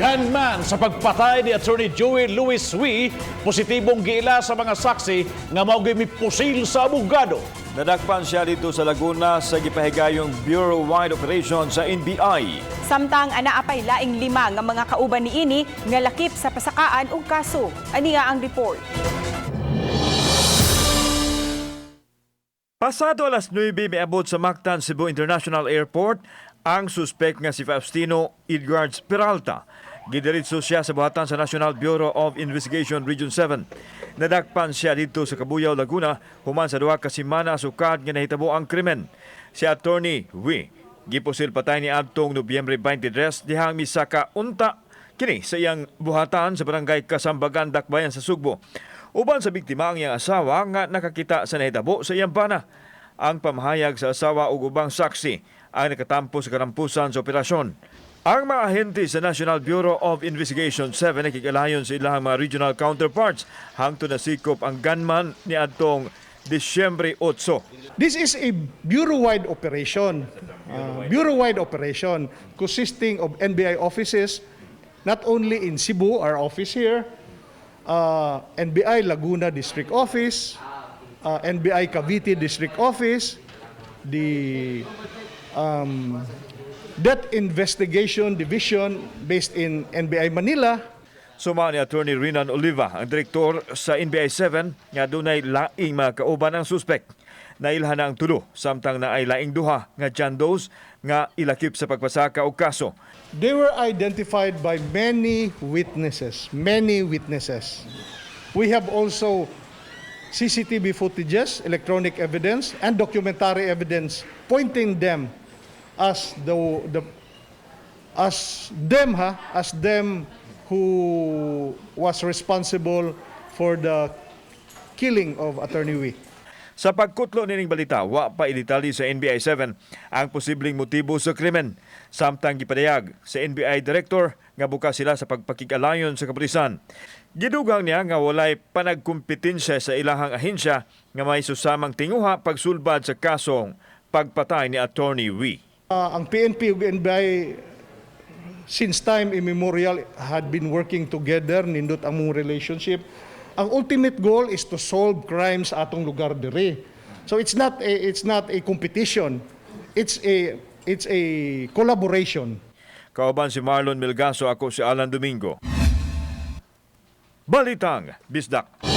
Gunman sa pagpatay ni Atty. Joey Louis Wee, positibong giila sa mga saksi nga maugay mipusil sa abogado. Nadakpan siya dito sa Laguna sa gipahigayong Bureau-wide Operation sa NBI. Samtang anaapay laing lima nga mga kauban ni ini nga lakip sa pasakaan ug kaso. Ani nga ang report. Pasado alas 9 miabot sa Mactan, Cebu International Airport ang suspect nga si Faustino Edgards Peralta. Gidiritso siya sa buhatan sa National Bureau of Investigation Region 7. Nadakpan siya dito sa Cabuyao, Laguna human sa duha ka semana sukad nga nahitabo ang krimen. Si Atty. Wee gipusil patay ni adtong Nobyembre 23 dihang misaka unta kini sa iyang buhatan sa barangay Kasambagan, Dakbayan sa Sugbo. Uban sa biktima ang iyang asawa nga nakakita sa nahitabo sa iyang bana. Ang pamahayag sa asawa ug ubang saksi ang nakatampo sa karampusan sa operasyon. Ang mga ahente sa National Bureau of Investigation 7 nakikalayon sa ilang mga regional counterparts hangtod na sikop ang gunman ni adtong Disyembre 8. This is a bureau-wide operation. Bureau-wide operation consisting of NBI offices, not only in Cebu, our office here, NBI Laguna District Office, NBI Cavite District Office, the Death Investigation Division based in NBI Manila. Suma ni Atty. Renan Oliva, ang direktor sa NBI 7, nga dunay laing mga kauban ang suspect. Nailhan na ang tulo, samtang na ay laing duha nga jandos nga ilakip sa pagpasaka o kaso. They were identified by many witnesses. We have also CCTV footages, electronic evidence, and documentary evidence pointing them as them who was responsible for the killing of Atty. Wee. Sa pagkutlo nining balita, wa pa idetali sa NBI 7 ang posibleng motibo sa krimen. Samtang gipadayag sa NBI Director nga bukas sila sa pagpakig-alayon sa kapulisan. Gidugang niya nga walay panagkumpetensya sa ilahang ahensya nga may susamang tinguha pagsulbad sa kasong pagpatay ni Atty. Wee. Ang PNP ug NBI since time immemorial had been working together, nindot ang mong relationship. Ang ultimate goal is to solve crimes sa atong lugar diri. So it's not a competition. It's a collaboration. Kauban si Marlon Melgaso, ako si Alan Domingo. Balitang Bisdak.